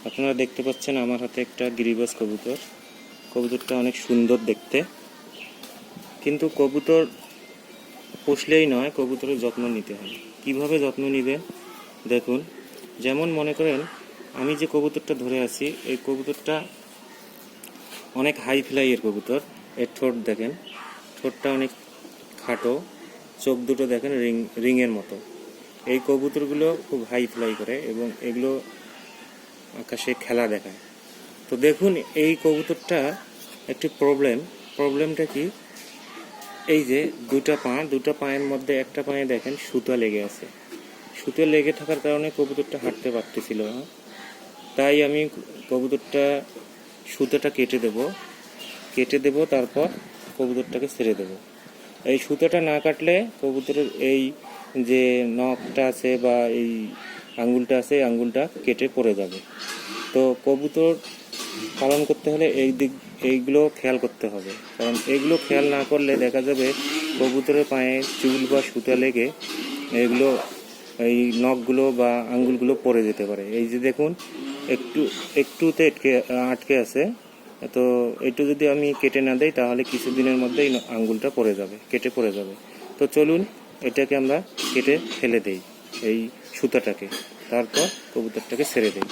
আপনারা দেখতে পাচ্ছেন আমার হাতে একটা গিরিবাজ কবুতর। কবুতরটা অনেক সুন্দর দেখতে, কিন্তু কবুতর পুষলেই নয়, কবুতরের যত্ন নিতে হয়। কিভাবে যত্ন নেবেন দেখুন। যেমন মনে করেন আমি যে কবুতরটা ধরে আছি, এই কবুতরটা অনেক হাই ফ্লাইয়ের কবুতর। এর ঠোঁট দেখেন, ঠোঁটটা অনেক খাটো, চোখ দুটো দেখেন রিংয়ের মতো। এই কবুতরগুলো খুব হাই ফ্লাই করে এবং এগুলো আকাশে খেলা দেখায়। তো দেখুন এই কবুতরটা একটি প্রবলেমটা কি, এই যে দুটা পায়ের মধ্যে একটা পায়ে দেখেন সুতা লেগে আছে। সুতো লেগে থাকার কারণে কবুতরটা হাঁটতে পারতেছিল না। তাই আমি কবুতরটা সুতোটা কেটে দেব, তারপর কবুতরটাকে ছেড়ে দেব। এই সুতোটা না কাটলে কবুতরের এই যে নখটা আছে বা এই আঙ্গুলটা আছে, এই আঙ্গুলটা কেটে পড়ে যাবে। তো কবুতর পালন করতে হলে এইগুলো খেয়াল করতে হবে, কারণ এইগুলো খেয়াল না করলে দেখা যাবে কবুতরের পায়ে চুল বা সুতা লেগে এগুলো এই নখগুলো বা আঙ্গুলগুলো পড়ে যেতে পারে। এই যে দেখুন একটুতে আটকে আছে, তো একটু যদি আমি কেটে না দেই তাহলে কিছুদিনের মধ্যেই আঙ্গুলটা কেটে পড়ে যাবে। তো চলুন এটাকে আমরা কেটে ফেলে দেই, এই সুতাটাকে, তারপর কবুতরটাকে ছেড়ে দেই।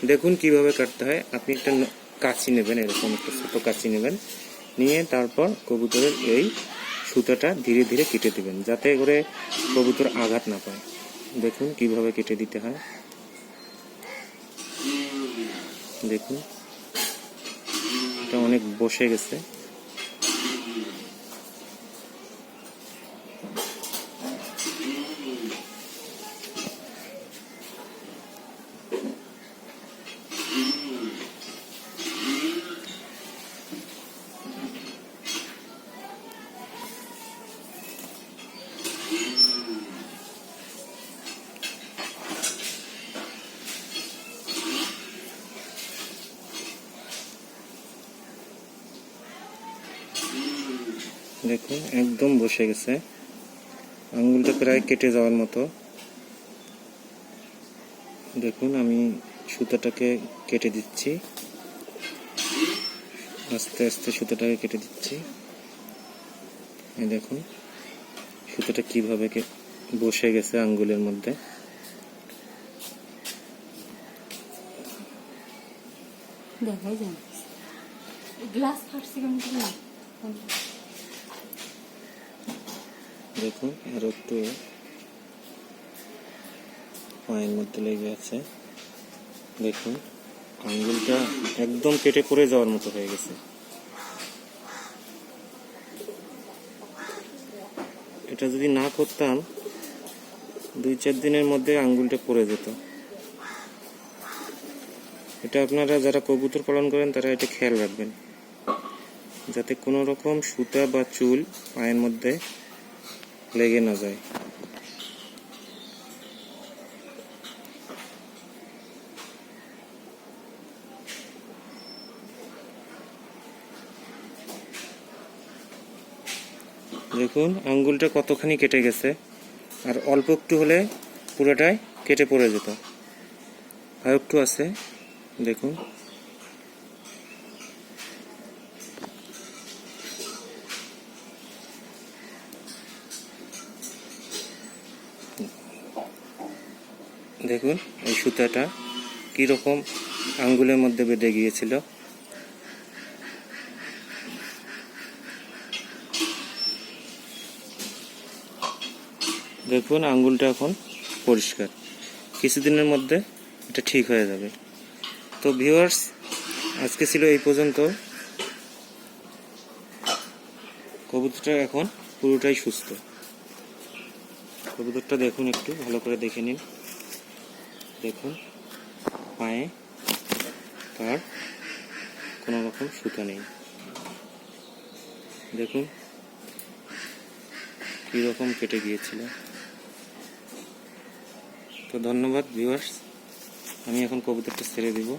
দেখুন কিভাবে কাটতে হয়। আপনি একটা কাঁচি নেবেন, এরকম একটা ছোটো কাঁচি নেবেন, নিয়ে তারপর কবুতরের এই সুতাটা ধীরে ধীরে কেটে দিবেন, যাতে করে কবুতর আঘাত না পায়। দেখুন কিভাবে কেটে দিতে হয়। দেখুন এটা অনেক বসে গেছে। দেখুন একদম বসে গেছে, আঙ্গুলটা প্রায় কেটে যাওয়ার মতো। দেখুন আমি সুতাটাকে কেটে দিচ্ছি, আস্তে আস্তে সুতাটাকে কেটে দিচ্ছি। এই দেখুন সুতাটা কিভাবে বসে গেছে আঙ্গুলের মধ্যে। দেখাই যায় গ্লাস ফাটছে কেমন করে। দেখুন আর একটু পায়ের মধ্যে লেগে আছে। দেখুন আঙ্গুলটা একদম কেটে পড়ে যাওয়ার মতো হয়ে গেছে। এটা যদি না করতাম 2-4 দিনের মধ্যে আঙ্গুলটা পড়ে যেত। এটা আপনারা যারা কবুতর পালন করেন তারা এটা খেয়াল রাখবেন, যাতে কোনো রকম সুতা বা চুল পায়ের মধ্যে লেগে না যায়। দেখুন আঙ্গুলটা কতখানি কেটে গেছে, আর অল্প একটু হলে পুরোটাই কেটে পড়ে যেত। আর একটু আছে, দেখুন দেখুন এই সুতাটা কিরকম আঙ্গুলের মধ্যে বেঁধে গিয়েছিল। দেখুন আঙ্গুলটা এখন পরিষ্কার, কিছুদিনের মধ্যে এটা ঠিক হয়ে যাবে। তো ভিউয়ার্স, আজকে ছিল এই পর্যন্ত। কবুতরটা এখন পুরোটাই সুস্থ। কবুতরটা দেখুন, একটু ভালো করে দেখে নিন। দেখুন পায়ে তার কোনো রকম সুতা নেই। দেখুন কীরকম কেটে গিয়েছিল। তো ধন্যবাদ ভিউয়ার্স, আমি এখন কবুতরটা ছেড়ে দিব।